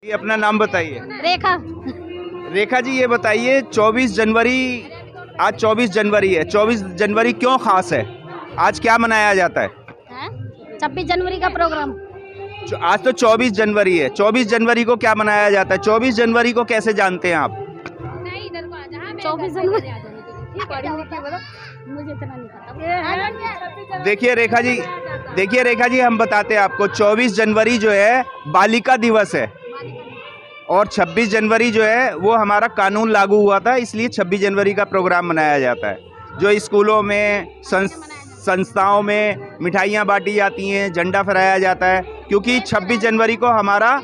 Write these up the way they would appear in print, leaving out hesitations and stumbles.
ये अपना नाम बताइए। रेखा। रेखा जी, ये बताइए 24 जनवरी, आज 24 जनवरी है, 24 जनवरी क्यों खास है? आज क्या मनाया जाता है? 26 जनवरी का प्रोग्राम। आज तो 24 जनवरी है, 24 जनवरी को क्या मनाया जाता है? 24 जनवरी को कैसे जानते हैं आप? 24 जनवरी मुझे इतना नहीं पता। देखिए रेखा जी, हम बताते हैं आपको। 24 जनवरी जो है बालिका दिवस है, और 26 जनवरी जो है वो हमारा कानून लागू हुआ था, इसलिए 26 जनवरी का प्रोग्राम मनाया जाता है। जो स्कूलों में, संस्थाओं में मिठाइयाँ बांटी जाती हैं, झंडा फहराया जाता है, क्योंकि 26 जनवरी को हमारा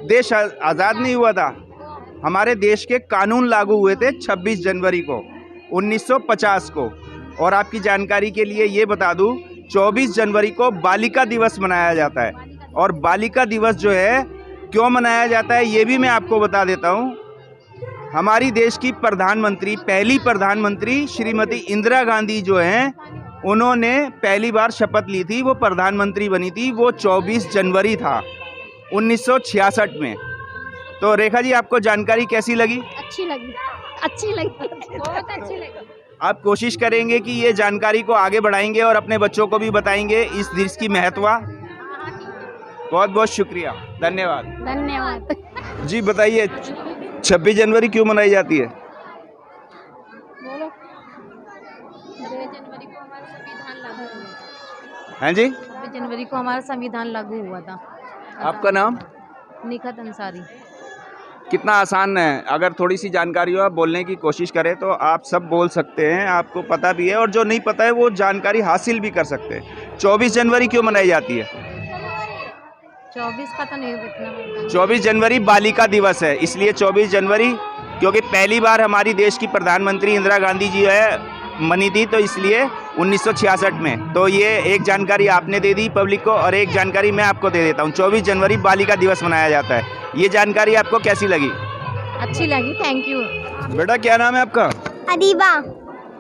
देश आज़ाद नहीं हुआ था। हमारे देश के कानून लागू हुए थे 26 जनवरी को 1950 को। और आपकी जानकारी के लिए ये बता दूं, 24 जनवरी को बालिका दिवस मनाया जाता है। और बालिका दिवस जो है क्यों मनाया जाता है ये भी मैं आपको बता देता हूँ। हमारी देश की प्रधानमंत्री, पहली प्रधानमंत्री श्रीमती इंदिरा गांधी जो हैं, उन्होंने पहली बार शपथ ली थी, वो प्रधानमंत्री बनी थी, वो 24 जनवरी था 1966 में। तो रेखा जी, आपको जानकारी कैसी लगी? अच्छी लगी, बहुत अच्छी लगी। आप कोशिश करेंगे कि ये जानकारी को आगे बढ़ाएंगे और अपने बच्चों को भी बताएंगे इस देश की महत्व। बहुत बहुत शुक्रिया, धन्यवाद। जी बताइए, 26 जनवरी क्यों मनाई जाती है? हैं जी? 26 जनवरी को हमारा संविधान लागू हुआ था। आपका नाम? निखत अंसारी। कितना आसान है, अगर थोड़ी सी जानकारी हो, आप बोलने की कोशिश करें तो आप सब बोल सकते हैं, आपको पता भी है, और जो नहीं पता है वो जानकारी हासिल भी कर सकते हैं। 24 जनवरी क्यों मनाई जाती है? 24 का तो नहीं इतना। 24 जनवरी बालिका दिवस है, इसलिए 24 जनवरी, क्योंकि पहली बार हमारी देश की प्रधानमंत्री इंदिरा गांधी जी है बनी थी, तो इसलिए 1966 में। तो ये एक जानकारी आपने दे दी पब्लिक को, और एक जानकारी मैं आपको दे देता हूँ। 24 जनवरी बालिका दिवस मनाया जाता है। ये जानकारी आपको कैसी लगी? अच्छी लगी, थैंक यू। बेटा, क्या नाम है आपका? अरीबा।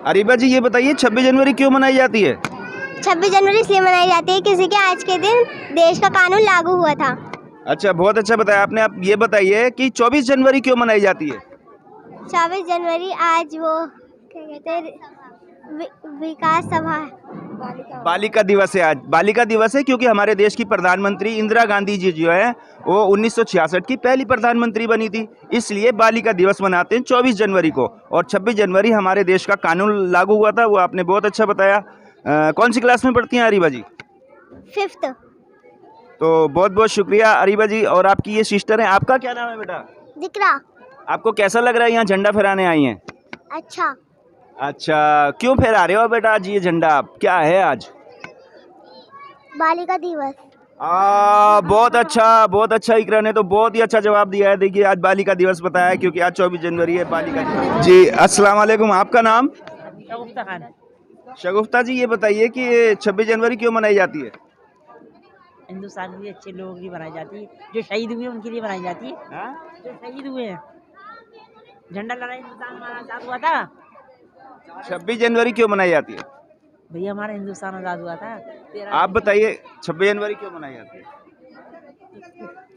अरीबा जी, ये बताइए 26 जनवरी क्यों मनाई जाती है? 26 जनवरी इसलिए मनाई जाती है क्योंकि आज के दिन देश का कानून लागू हुआ था। अच्छा, बहुत अच्छा बताया आपने। आप ये बताइए कि 24 जनवरी क्यों मनाई जाती है? 24 जनवरी आज वो क्या कहते हैं, विकास सभा, बालिका दिवस है। आज बालिका दिवस है क्योंकि हमारे देश की प्रधानमंत्री इंदिरा गांधी जी जो है वो 1966 की पहली प्रधानमंत्री बनी थी, इसलिए बालिका दिवस मनाते हैं 24 जनवरी को। और 26 जनवरी हमारे देश का कानून लागू हुआ था, वो आपने बहुत अच्छा बताया। कौन सी क्लास में पढ़ती हैं अरीबा जी? 5th। तो बहुत बहुत शुक्रिया अरीबा जी। और आपकी ये सिस्टर है, आपका क्या नाम है बेटा? जिक्रा। आपको कैसा लग रहा है यहाँ झंडा फहराने आई हैं? अच्छा, क्यों फहरा रहे हो बेटा आज ये झंडा? आप क्या है आज? बालिका दिवस। बहुत अच्छा। इकरा ने तो बहुत ही अच्छा जवाब दिया है। देखिए, आज बालिका दिवस बताया है क्योंकि आज 24 जनवरी है, बालिका दिवस। जी अस्सलाम वालेकुम, आपका नाम? शगुफ्ता खान। शगुफ्ता जी, ये बताइए कि 26 जनवरी क्यों मनाई जाती है? हिंदुस्तान के अच्छे लोगों की बनाई जाती है, जो शहीद हुए उनके लिए बनाई जाती है। जो शहीद हुए हैं, झंडा लहराया, हिंदुस्तान हमारा आजाद हुआ था। 26 जनवरी क्यों मनाई जाती है? भैया, हमारा हिंदुस्तान आजाद हुआ था। आप बताइए 26 जनवरी क्यों मनाई जाती है?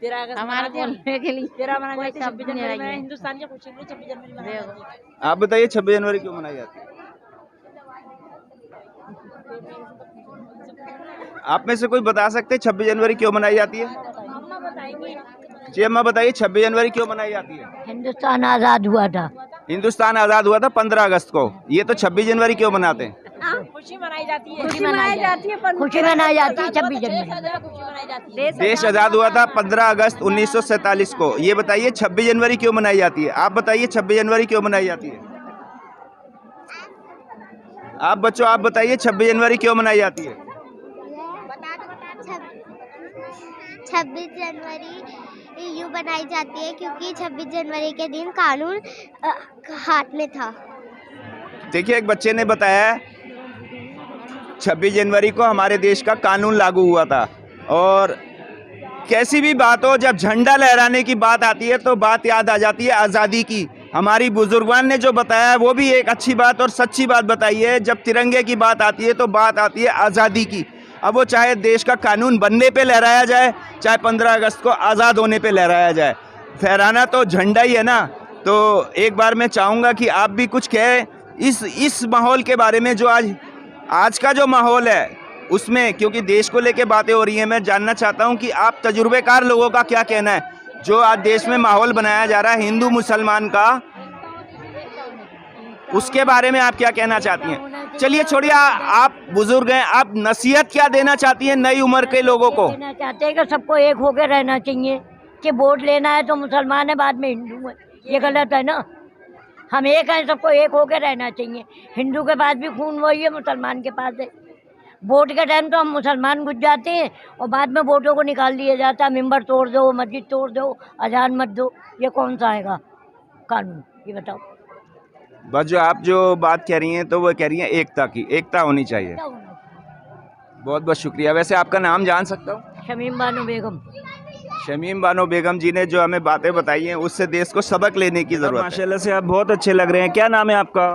13 अगस्त हमारे बोलने के लिए 13 मनाई जाती है। 26 जनवरी में हिंदुस्तान की खुशी के लिए 26 जनवरी मनाई जाती है। आप बताइए 26 जनवरी क्यों मनाई जाती है? आप में से कोई बता सकते हैं 26 जनवरी क्यों मनाई जाती है? जी अम्मा, बताइए 26 जनवरी क्यों मनाई जाती है? हिंदुस्तान आजाद हुआ था। हिंदुस्तान आज़ाद हुआ था 15 अगस्त को। ये तो 26 जनवरी क्यों मनाते हैं? खुशी मनाई जाती है, खुशी मनाई जाती है 26 जनवरी। देश आज़ाद हुआ था 15 अगस्त 1947 को। ये बताइए 26 जनवरी क्यों मनाई जाती है? आप बताइए 26 जनवरी क्यों मनाई जाती है? आप बच्चों, आप बताइए 26 जनवरी क्यों मनाई जाती है? 26 जनवरी यूँ बनाई जाती है क्योंकि 26 जनवरी के दिन कानून हाथ में था। देखिए, एक बच्चे ने बताया 26 जनवरी को हमारे देश का कानून लागू हुआ था। और कैसी भी बात हो, जब झंडा लहराने की बात आती है तो बात याद आ जाती है आज़ादी की। हमारी बुजुर्गान ने जो बताया है वो भी एक अच्छी बात और सच्ची बात बताई है। जब तिरंगे की बात आती है तो बात आती है आज़ादी की। अब वो चाहे देश का कानून बनने पे लहराया जाए, चाहे 15 अगस्त को आज़ाद होने पे लहराया जाए, फहराना तो झंडा ही है ना। तो एक बार मैं चाहूँगा कि आप भी कुछ कहें इस माहौल के बारे में, जो आज का जो माहौल है उसमें, क्योंकि देश को लेके बातें हो रही हैं। मैं जानना चाहता हूं कि आप तजुर्बेकार लोगों का क्या कहना है, जो आज देश में माहौल बनाया जा रहा है हिंदू मुसलमान का, उसके बारे में आप क्या कहना चाहती हैं? चलिए छोड़िए, आप बुजुर्ग हैं, आप नसीहत क्या देना चाहती हैं नई उम्र के लोगों को? देना चाहते हैं कि सबको एक होकर रहना चाहिए, कि वोट लेना है तो मुसलमान है, बाद में हिंदू है, ये गलत है ना। हम एक हैं, सबको एक होकर रहना चाहिए। हिंदू के पास भी खून वही है, मुसलमान के पास है। वोट के टाइम तो हम मुसलमान घुस जाते हैं और बाद में वोटों को निकाल दिया जाता है। मेंबर तोड़ दो, मस्जिद तोड़ दो, अजान मत दो, ये कौन सा आएगा कानून, ये बताओ। बस जो आप जो बात कह रही हैं तो वो कह रही हैं एकता की, एकता होनी चाहिए। बहुत बहुत शुक्रिया। वैसे आपका नाम जान सकता हूँ? शमीम बानो बेगम। शमीम बानो बेगम जी ने जो हमें बातें बताई हैं उससे देश को सबक लेने की जरूरत है। माशाल्लाह से आप बहुत अच्छे लग रहे हैं। क्या नाम है आपका?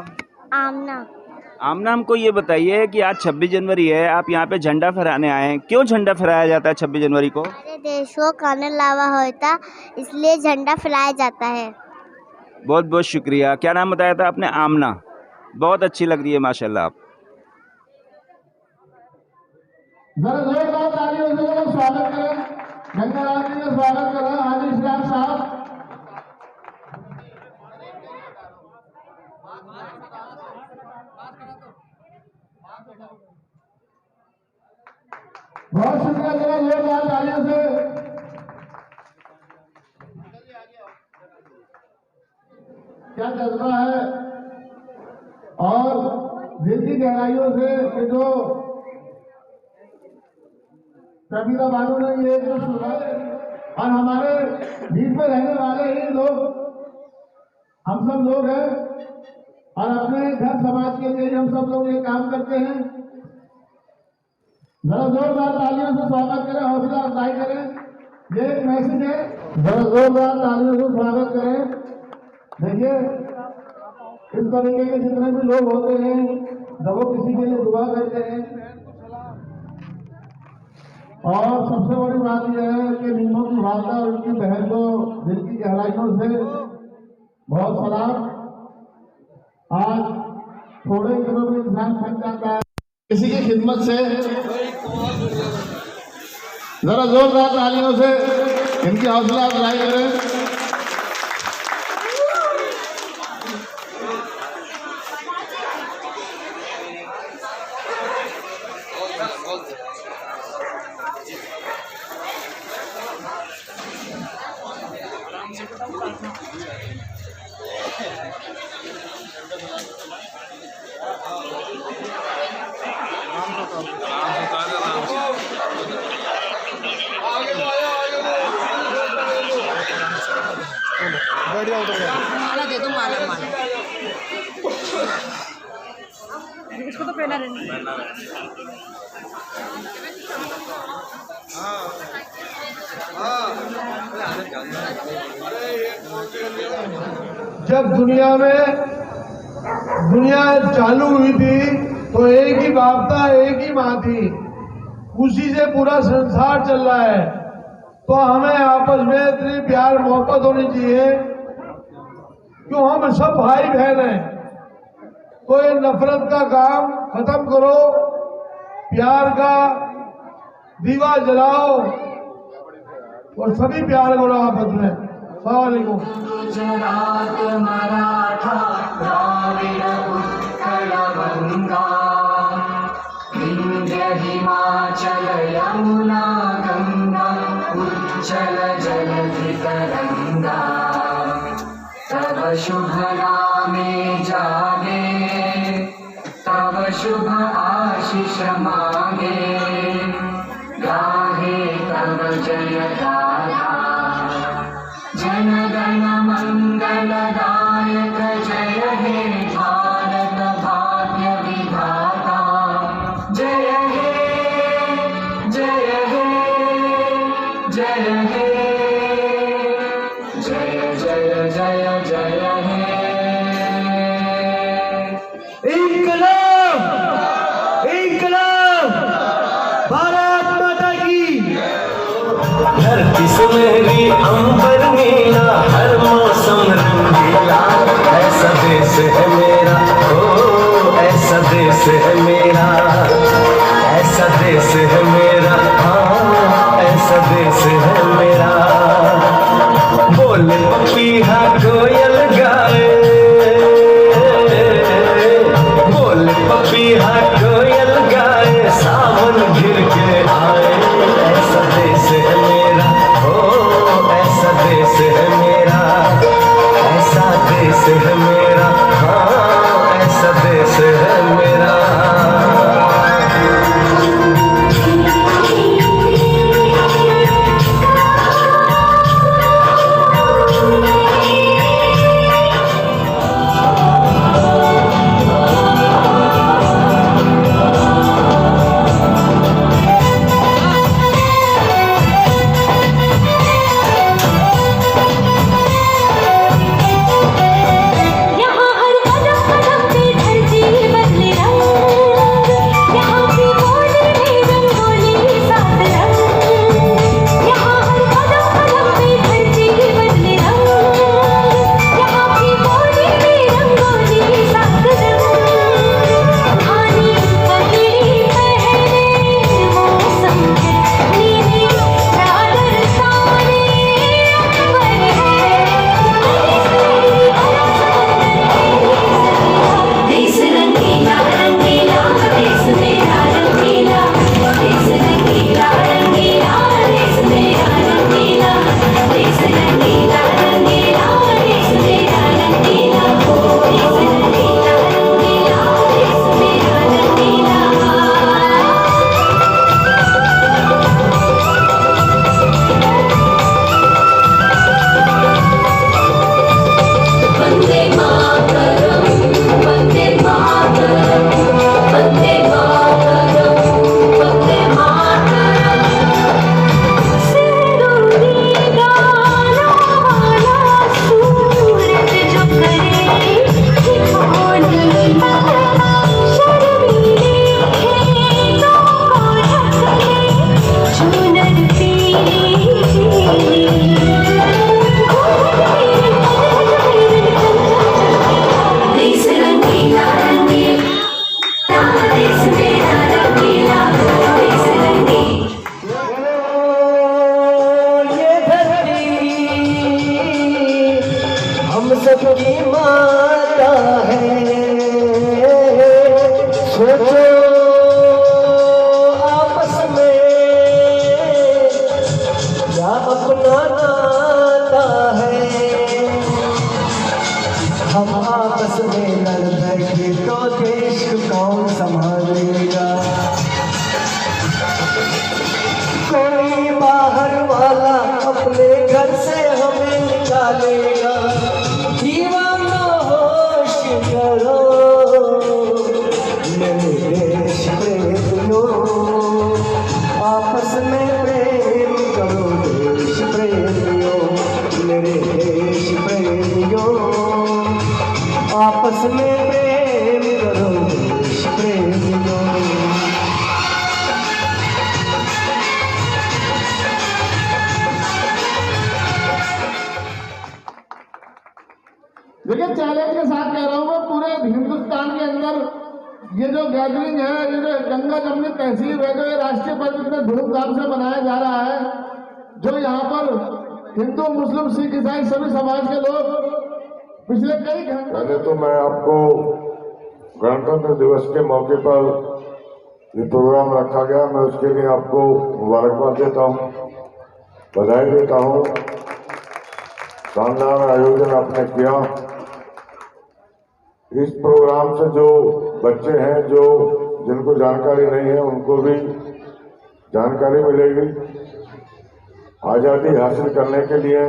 आमना। आमना, हमको ये बताइए कि आज 26 जनवरी है, आप यहाँ पे झंडा फहराने आए हैं। क्यों झंडा फहराया जाता है 26 जनवरी को? हमारे देश को कानून लावा होता, इसलिए झंडा फहराया जाता है। बहुत बहुत शुक्रिया। क्या नाम बताया था आपने? आमना। बहुत अच्छी लग रही है माशाल्लाह आप। जोरदार तालियों से स्वागत करें, गंगाराम जी का स्वागत करें, हाजी इस्लाम साहब। बहुत शुक्रिया, जरा जोरदार तालियों से। क्या जज्बा है और दिल की गहराइयों से ये जो कबीरा बानू ने ये जो सुना, और हमारे बीच में रहने वाले ही लोग, हम सब लोग हैं और अपने घर समाज के लिए हम सब लोग ये काम करते हैं। जरा जोरदार तालियों से स्वागत करें, हौसला अफजाई करें। ये एक मैसेज है, जरा जोरदार तालियों से स्वागत करें। देखिए, इस तरीके के जितने भी लोग होते हैं, जब वो किसी के लिए दुआ करते हैं, और सबसे बड़ी बात यह है कि नीमों की वालदा और उनकी बहन को दिल की गहराइयों से बहुत सलाम। आज थोड़े दिनों में इंसान थक जाता है किसी की खिदमत से। जरा जोरदार तालियों से इनकी हौसला अफजाई करें। माला दे दो, माला माला इसको तो पहना रहना। जब दुनिया चालू हुई थी तो एक ही बाप था, एक ही माँ थी, उसी से पूरा संसार चल रहा है। तो हमें आपस में इतनी प्यार मोहब्बत होनी चाहिए, क्यों हम सब भाई बहन हैं। तो ये नफरत का काम खत्म करो, प्यार का दीवा जलाओ और सभी प्यार करो आपस में। अस्सलाम वालेकुम। गुजरात मराठा द्राविड उत्कल गंगा विंध्य हिमाचल यमुना गंगा उज्जल जलधि तरंगा तव शुभ नामे जागे तव शुभ आशीष मांगे गाहे तव जय गाथा जनगण मंगलदायक जय हे भारत भाग्य विधाता जय हे जय हे जय हे जय जय जय जय हे। इंकलाब इंकलाब। सुनहरी अंबर नीला, हर मौसम रंगीला, ऐसा देश है मेरा, ओ ऐसा देश है मेरा, ऐसा देश है मेरा, हाँ ऐसा देश है मेरा। बोले पपीहा कोयल गाए, बोले पपीहा कोयल गाए, सावन घिर के आए, ऐसा देश है मेरा, ओ ऐसा देश है मेरा, ऐसा देश है मेरा, हाँ ऐसा देश है मेरा। सबकी माता है, सोचो आपस में क्या अपना नाता है। हम आपस में लड़ बैठे तो देश कौन संभालेगा। कोई बाहर वाला अपने घर से हमें निकालेगा। दीवाना होश करो मेरे देश प्रेमियों, आपस में प्रेम करो देश प्रेमियों, मेरे देश प्रेमियों, आपस में प्रेम करो देश प्रेमियों। देखिए चैलेंज के साथ कह रहा हूँ मैं, पूरे हिंदुस्तान के अंदर ये जो गैदरिंग है, ये जो गंगा जमुनी तहसीब है, जो ये राष्ट्रीय पर्व इतने धूमधाम से मनाया जा रहा है, जो यहाँ पर हिंदू मुस्लिम सिख ईसाई सभी समाज के लोग पिछले कई घंटे। पहले तो मैं आपको गणतंत्र दिवस के मौके पर ये प्रोग्राम रखा गया, मैं उसके लिए आपको मुबारकबाद देता हूँ, बधाई देता हूँ। शानदार आयोजन आपने किया। इस प्रोग्राम से जो बच्चे हैं, जो जिनको जानकारी नहीं है, उनको भी जानकारी मिलेगी। आज़ादी हासिल करने के लिए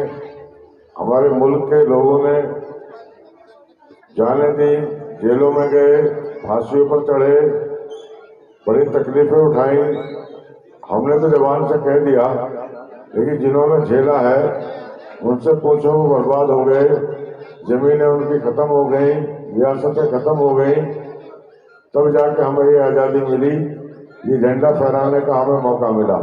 हमारे मुल्क के लोगों ने जानें दी, जेलों में गए, फांसियों पर चढ़े, बड़ी तकलीफें उठाई। हमने तो जबान से कह दिया, लेकिन जिन्होंने झेला है उनसे पूछो, वो बर्बाद हो गए, जमीनें उनकी खत्म हो गई, रियासतें खत्म हो गई, तब जाके हमें ये आज़ादी मिली, ये झंडा फहराने का हमें मौका मिला।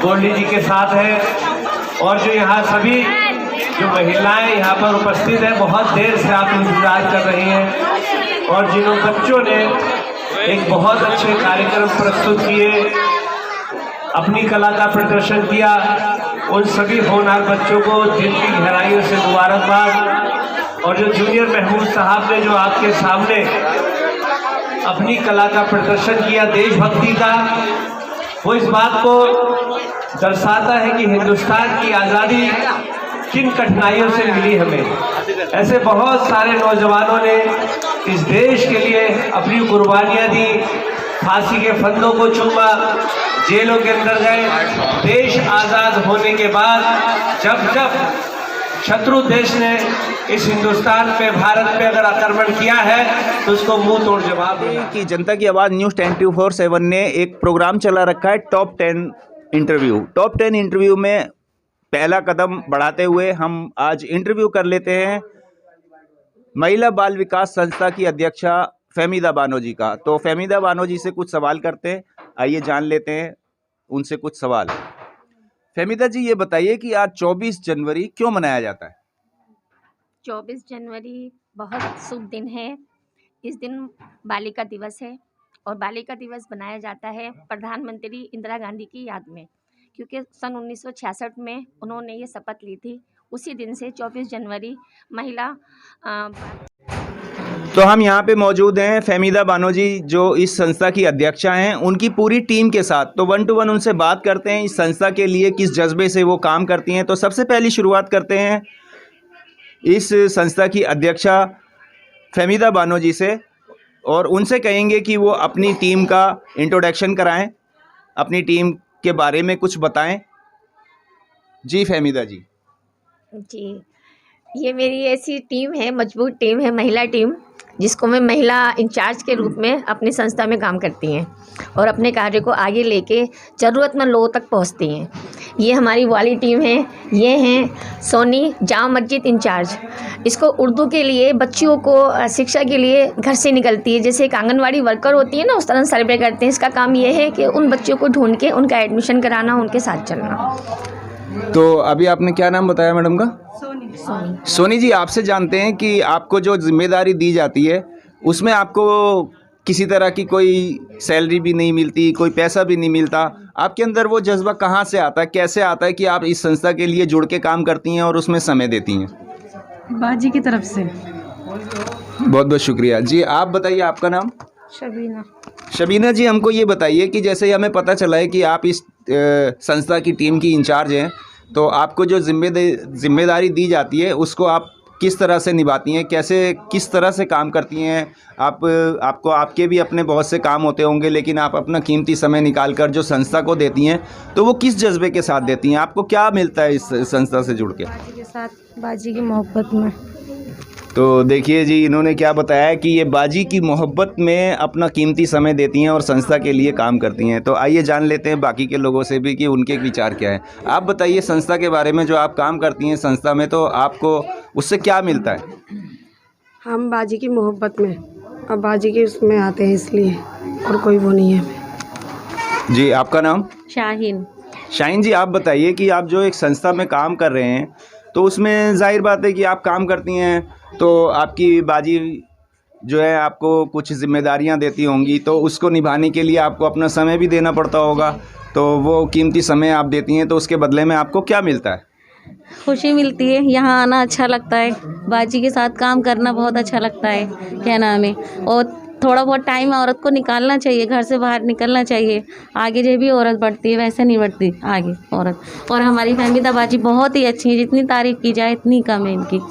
गोल्डी जी के साथ है, और जो यहाँ सभी जो महिलाएं यहाँ पर उपस्थित हैं, बहुत देर से आप इंतजार कर रही हैं, और जिन बच्चों ने एक बहुत अच्छे कार्यक्रम प्रस्तुत किए, अपनी कला का प्रदर्शन किया, उन सभी होनहार बच्चों को दिल की गहराइयों से मुबारकबाद। और जो जूनियर महमूद साहब ने जो आपके सामने अपनी कला का प्रदर्शन किया देशभक्ति का, वो इस बात को दर्शाता है कि हिंदुस्तान की आज़ादी किन कठिनाइयों से मिली हमें। ऐसे बहुत सारे नौजवानों ने इस देश के लिए अपनी कुर्बानियाँ दी, फांसी के फंदों को चूमा, जेलों के अंदर गए। देश आज़ाद होने के बाद जब जब शत्रु देश ने इस हिंदुस्तान पे, भारत पे अगर आक्रमण किया है तो उसको मुंह तोड़ जवाब दिया। कि जनता की आवाज़ न्यूज़ 24/7 ने एक प्रोग्राम चला रखा है टॉप 10 इंटरव्यू। टॉप 10 इंटरव्यू में पहला कदम बढ़ाते हुए हम आज इंटरव्यू कर लेते हैं महिला बाल विकास संस्था की अध्यक्षा फहमीदा बानो जी का। तो फहमीदा बानो जी से कुछ सवाल करते हैं, आइए जान लेते हैं उनसे कुछ सवाल। फहमीदा जी, ये बताइए कि आज 24 जनवरी क्यों मनाया जाता है? 24 जनवरी बहुत शुभ दिन है। इस दिन बालिका दिवस है, और बालिका दिवस बनाया जाता है प्रधानमंत्री इंदिरा गांधी की याद में, क्योंकि सन 1966 में उन्होंने ये शपथ ली थी। उसी दिन से 24 जनवरी महिला तो हम यहाँ पे मौजूद हैं फहमीदा बानो जी, जो इस संस्था की अध्यक्षा हैं, उनकी पूरी टीम के साथ। तो 1 to 1 उनसे बात करते हैं इस संस्था के लिए किस जज्बे से वो काम करती हैं। तो सबसे पहली शुरुआत करते हैं इस संस्था की अध्यक्षा फहमीदा बानो जी से, और उनसे कहेंगे कि वो अपनी टीम का इंट्रोडक्शन कराएं, अपनी टीम के बारे में कुछ बताएं। जी फहमीदा जी। जी, ये मेरी ऐसी टीम है, मजबूत टीम है, महिला टीम, जिसको मैं महिला इंचार्ज के रूप में अपनी संस्था में काम करती हैं और अपने कार्य को आगे लेके ज़रूरतमंद लोगों तक पहुंचती हैं। ये हमारी वाली टीम है। ये हैं सोनी, जामा मस्जिद इंचार्ज। इसको उर्दू के लिए बच्चियों को शिक्षा के लिए घर से निकलती है, जैसे एक आंगनवाड़ी वर्कर होती है ना, उस तरह सर्वे करते हैं। इसका काम ये है कि उन बच्चों को ढूंढ के उनका एडमिशन कराना, उनके साथ चलना। तो अभी आपने क्या नाम बताया मैडम का? सोनी जी, आपसे जानते हैं कि आपको जो जिम्मेदारी दी जाती है उसमें आपको किसी तरह की कोई सैलरी भी नहीं मिलती, कोई पैसा भी नहीं मिलता। आपके अंदर वो जज्बा कहाँ से आता है, कैसे आता है कि आप इस संस्था के लिए जुड़ के काम करती हैं और उसमें समय देती हैं? बाजी की तरफ से। बहुत बहुत शुक्रिया जी। आप बताइए, आपका नाम? शबीना। शबीना जी, हमको ये बताइए कि जैसे हमें पता चला है कि आप इस संस्था की टीम की इंचार्ज हैं, तो आपको जो जिम्मेदारी दी जाती है उसको आप किस तरह से निभाती हैं, कैसे किस तरह से काम करती हैं? आपको आपके भी अपने बहुत से काम होते होंगे, लेकिन आप अपना कीमती समय निकाल कर जो संस्था को देती हैं, तो वो किस जज्बे के साथ देती हैं? आपको क्या मिलता है इस संस्था से जुड़ के? बाजी के साथ, बाजी की मोहब्बत में। तो देखिए जी, इन्होंने क्या बताया कि ये बाजी की मोहब्बत में अपना कीमती समय देती हैं और संस्था के लिए काम करती हैं। तो आइए जान लेते हैं बाकी के लोगों से भी कि उनके विचार क्या हैं। आप बताइए संस्था के बारे में, जो आप काम करती हैं संस्था में, तो आपको उससे क्या मिलता है? हम बाजी की मोहब्बत में, अब बाजी के उसमें आते हैं, इसलिए, और कोई वो नहीं है हमें। जी, आपका नाम? शाहीन। शाहीन जी, आप बताइए कि आप जो एक संस्था में काम कर रहे हैं, तो उसमें जाहिर बात है कि आप काम करती हैं, तो आपकी बाजी जो है आपको कुछ जिम्मेदारियां देती होंगी, तो उसको निभाने के लिए आपको अपना समय भी देना पड़ता होगा। तो वो कीमती समय आप देती हैं, तो उसके बदले में आपको क्या मिलता है? खुशी मिलती है, यहाँ आना अच्छा लगता है, बाजी के साथ काम करना बहुत अच्छा लगता है, क्या नाम है। और थोड़ा बहुत टाइम औरत को निकालना चाहिए, घर से बाहर निकलना चाहिए। आगे जो भी औरत बढ़ती है वैसे नहीं बढ़ती आगे औरत। और हमारी फहमीदा बाजी बहुत ही अच्छी है, जितनी तारीफ़ की जाए इतनी कम है इनकी।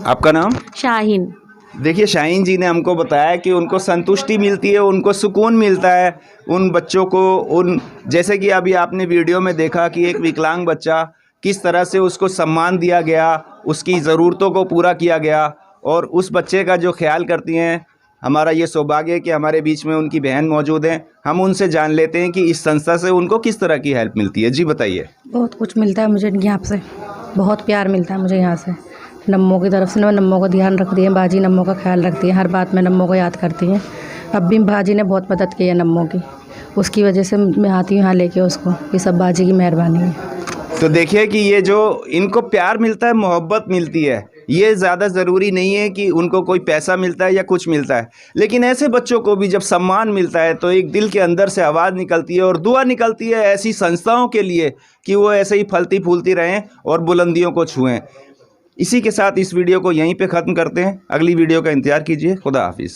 आपका नाम? शाहीन। देखिए, शाहीन जी ने हमको बताया कि उनको संतुष्टि मिलती है, उनको सुकून मिलता है उन बच्चों को, जैसे कि अभी आपने वीडियो में देखा कि एक विकलांग बच्चा किस तरह से उसको सम्मान दिया गया, उसकी ज़रूरतों को पूरा किया गया, और उस बच्चे का जो ख्याल करती हैं। हमारा ये सौभाग्य है कि हमारे बीच में उनकी बहन मौजूद हैं। हम उनसे जान लेते हैं कि इस संस्था से उनको किस तरह की हेल्प मिलती है। जी बताइए। बहुत कुछ मिलता है मुझे यहाँ से, बहुत प्यार मिलता है मुझे यहाँ से। नम्मों की तरफ से, नम्मों का ध्यान रखती हैं बाजी, नम्मों का ख्याल रखती हैं, हर बात में नम्मों को याद करती हैं। अब भी बाजी ने बहुत मदद की है नम्मों की, उसकी वजह से मैं आती हूँ यहाँ लेके उसको। ये सब बाजी की मेहरबानी है। तो देखिए कि ये जो इनको प्यार मिलता है, मोहब्बत मिलती है, ये ज़्यादा ज़रूरी नहीं है कि उनको कोई पैसा मिलता है या कुछ मिलता है, लेकिन ऐसे बच्चों को भी जब सम्मान मिलता है तो एक दिल के अंदर से आवाज़ निकलती है और दुआ निकलती है ऐसी संस्थाओं के लिए कि वो ऐसे ही फलती फूलती रहें और बुलंदियों को छुएं। इसी के साथ इस वीडियो को यहीं पे ख़त्म करते हैं। अगली वीडियो का इंतज़ार कीजिए। खुदा हाफिज़।